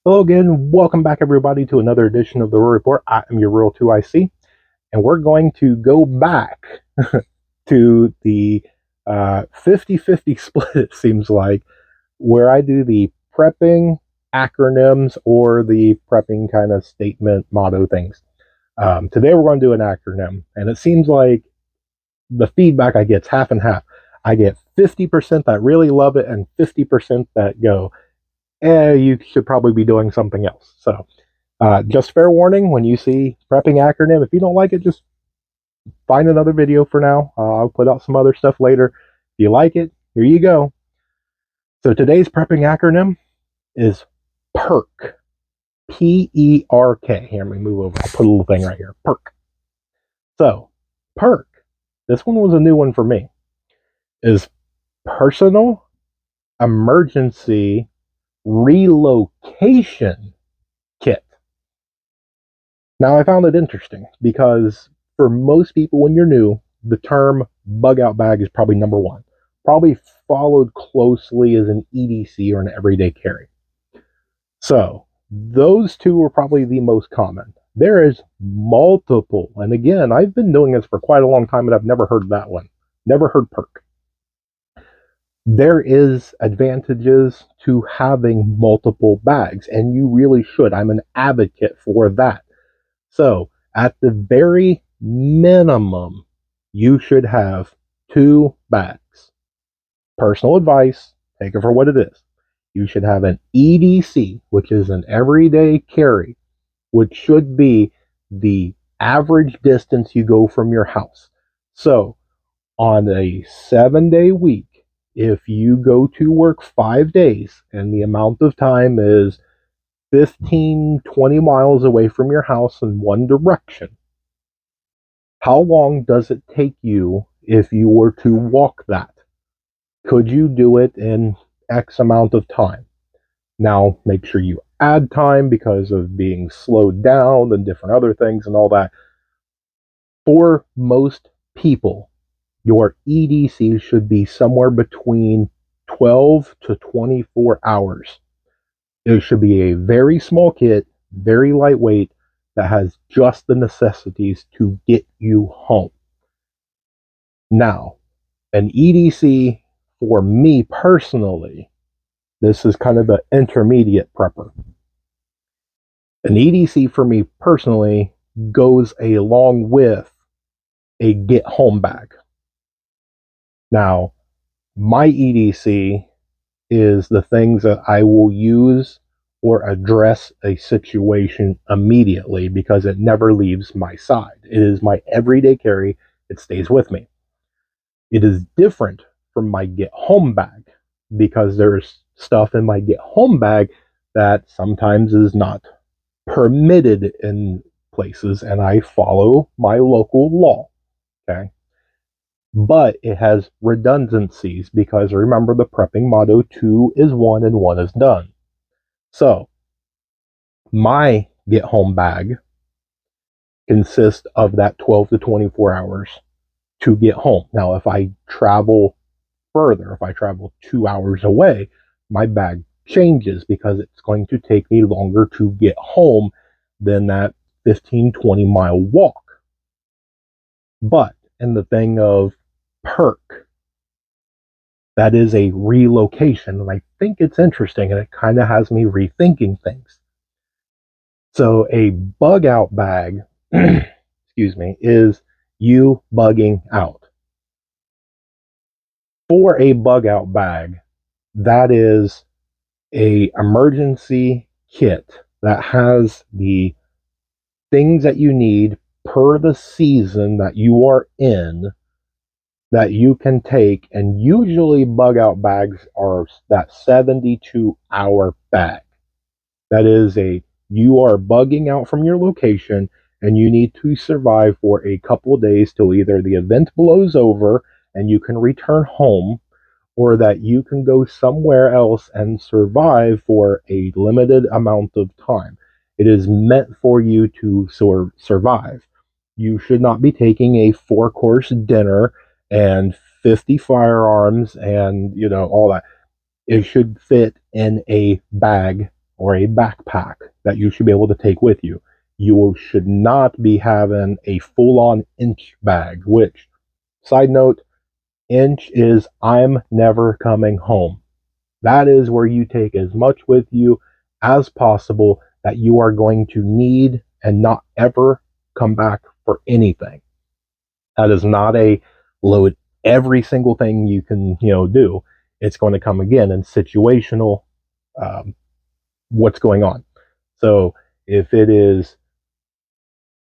Hello again. Welcome back, everybody, to another edition of the Rural Report. I am your Rural 2IC, and we're going to go back to the 50-50 split, it seems like, where I do the prepping acronyms or the prepping kind of statement motto things. Today, we're going to do an acronym, and it seems like the feedback I get is half and half. I get 50% that really love it, and 50% that go, you should probably be doing something else. So, just fair warning, when you see prepping acronym, if you don't like it, just find another video for now. I'll put out some other stuff later. If you like it, here you go. So today's prepping acronym is PERK. P-E-R-K. Here, let me move over. I'll put a little thing right here. PERK. So, PERK, this one was a new one for me, is Personal Emergency Relocation Kit. Now, I found it interesting because for most people, when you're new, the term bug out bag is probably number one, probably followed closely as an EDC or an everyday carry. So, those two are probably the most common. There is multiple, and again, I've been doing this for quite a long time and I've never heard that one. Never heard PERK. There is advantages to having multiple bags, and you really should. I'm an advocate for that. So, at the very minimum, you should have 2 bags. Personal advice, take it for what it is. You should have an EDC, which is an everyday carry, which should be the average distance you go from your house. So, on a 7-day week, if you go to work 5 days and the amount of time is 15, 20 miles away from your house in one direction, how long does it take you if you were to walk that? Could you do it in X amount of time? Now, make sure you add time because of being slowed down and different other things and all that. For most people, your EDC should be somewhere between 12 to 24 hours. It should be a very small kit, very lightweight, that has just the necessities to get you home. Now, an EDC for me personally, this is kind of an intermediate prepper. An EDC for me personally goes along with a get home bag. Now, my EDC is the things that I will use or address a situation immediately because it never leaves my side. It is my everyday carry. It stays with me. It is different from my get home bag because there's stuff in my get home bag that sometimes is not permitted in places, and I follow my local law. Okay. But it has redundancies because remember the prepping motto, 2 is 1 and 1 is done. So, my get home bag consists of that 12 to 24 hours to get home. Now, if I travel further, if I travel 2 hours away, my bag changes because it's going to take me longer to get home than that 15, 20-mile walk. But in the thing of PERK, that is a relocation, and I think it's interesting, and it kind of has me rethinking things. So a bug out bag, excuse me, is you bugging out. For a bug out bag, that is a emergency kit that has the things that you need per the season that you are in that you can take, and usually bug out bags are that 72-hour bag. That is you are bugging out from your location and you need to survive for a couple of days till either the event blows over and you can return home, or that you can go somewhere else and survive for a limited amount of time. It is meant for you to survive. You should not be taking a 4-course dinner and 50 firearms and all that. It should fit in a bag or a backpack that you should be able to take with you. You should not be having a full on inch bag, which, side note, inch is I'm never coming home. That is where you take as much with you as possible that you are going to need and not ever come back for anything. That is not a load every single thing you can, do. It's going to come again in situational, um, what's going on. So if it is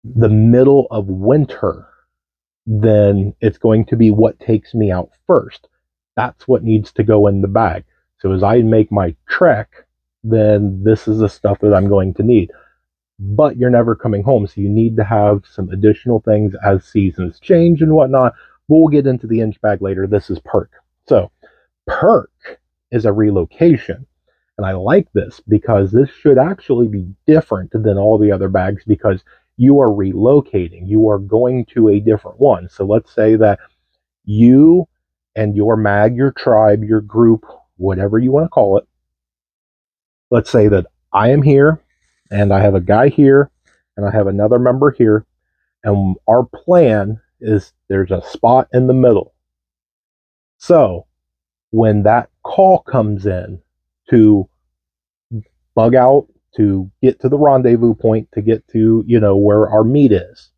the middle of winter, then it's going to be what takes me out first. That's what needs to go in the bag. So as I make my trek, then this is the stuff that I'm going to need. But you're never coming home, so you need to have some additional things as seasons change and whatnot. We'll get into the inch bag later. This is P.E.R.K. So P.E.R.K is a relocation. And I like this because this should actually be different than all the other bags because you are relocating. You are going to a different one. So let's say that you and your mag, your tribe, your group, whatever you want to call it, let's say that I am here and I have a guy here and I have another member here. And our plan is there's a spot in the middle. So when that call comes in to bug out, to get to the rendezvous point, to get to, where our meet is,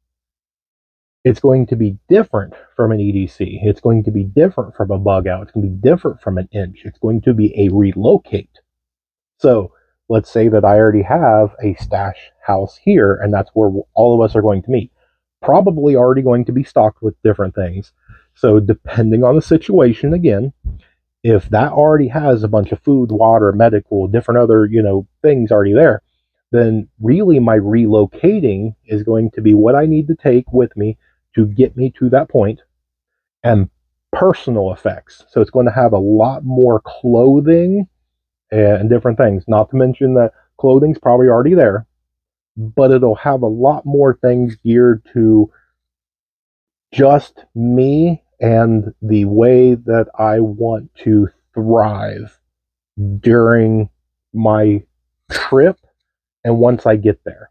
it's going to be different from an EDC. It's going to be different from a bug out. It's going to be different from an inch. It's going to be a relocate. So let's say that I already have a stash house here, and that's where all of us are going to meet. Probably already going to be stocked with different things. So depending on the situation, again, if that already has a bunch of food, water, medical, different other, things already there, then really my relocating is going to be what I need to take with me to get me to that point, and personal effects. So it's going to have a lot more clothing and different things. Not to mention that clothing's probably already there, but it'll have a lot more things geared to just me and the way that I want to thrive during my trip and once I get there.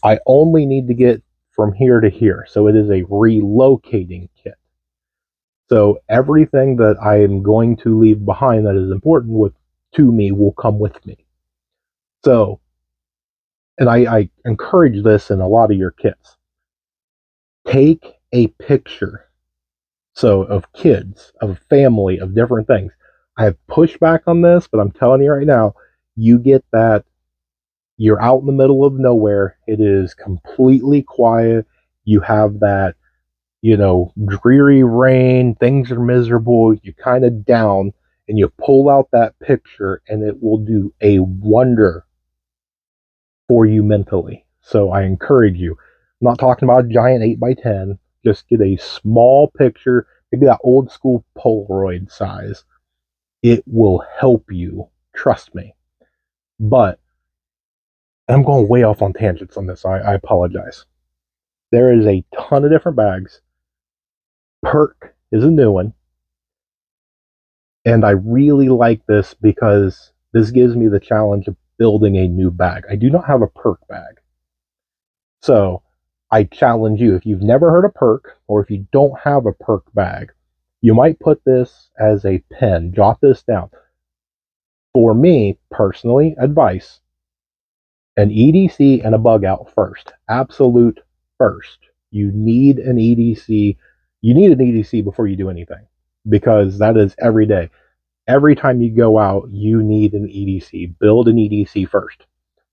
I only need to get from here to here. So it is a relocating kit. So everything that I am going to leave behind that is important to me will come with me. So, and I encourage this in a lot of your kits. Take a picture. So of kids, of family, of different things. I have pushback on this, but I'm telling you right now, you get that you're out in the middle of nowhere. It is completely quiet. You have that, dreary rain. Things are miserable. You're kind of down, and you pull out that picture, and it will do a wonder for you mentally. So I encourage you. I'm not talking about a giant 8x10. Just get a small picture, maybe that old school Polaroid size. It will help you. Trust me. But I'm going way off on tangents on this. I apologize. There is a ton of different bags. P.E.R.K is a new one. And I really like this because this gives me the challenge of building a new bag. I do not have a P.E.R.K bag. So I challenge you, if you've never heard of P.E.R.K or if you don't have a P.E.R.K bag, you might put this as a pen. Jot this down. For me, personally, advice, an EDC and a bug out first. Absolute first. You need an EDC. You need an EDC before you do anything because that is every day. Every time you go out, you need an EDC. Build an EDC first.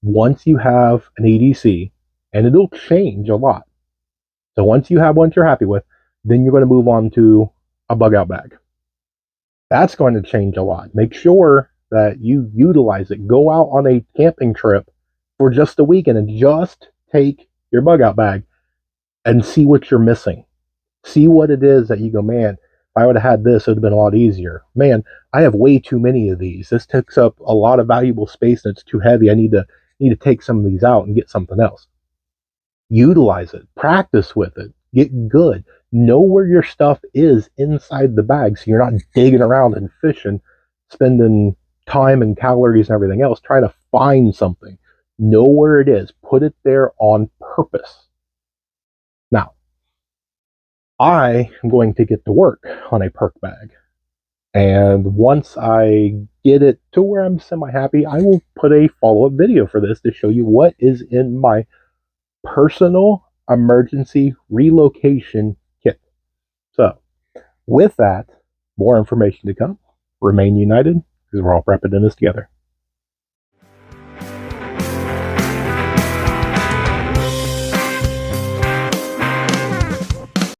Once you have an EDC, and it'll change a lot. So once you have one you're happy with, then you're going to move on to a bug out bag. That's going to change a lot. Make sure that you utilize it. Go out on a camping trip for just a weekend and just take your bug out bag and see what you're missing. See what it is that you go, man, if I would have had this, it would have been a lot easier. Man, I have way too many of these. This takes up a lot of valuable space and it's too heavy. I need to take some of these out and get something else. Utilize it. Practice with it. Get good. Know where your stuff is inside the bag so you're not digging around and fishing, spending time and calories and everything else trying to find something. Know where it is. Put it there on purpose. Now, I am going to get to work on a perk bag. And once I get it to where I'm semi-happy, I will put a follow-up video for this to show you what is in my personal emergency relocation kit. So, with that, more information to come. Remain united, because we're all prepping in this together.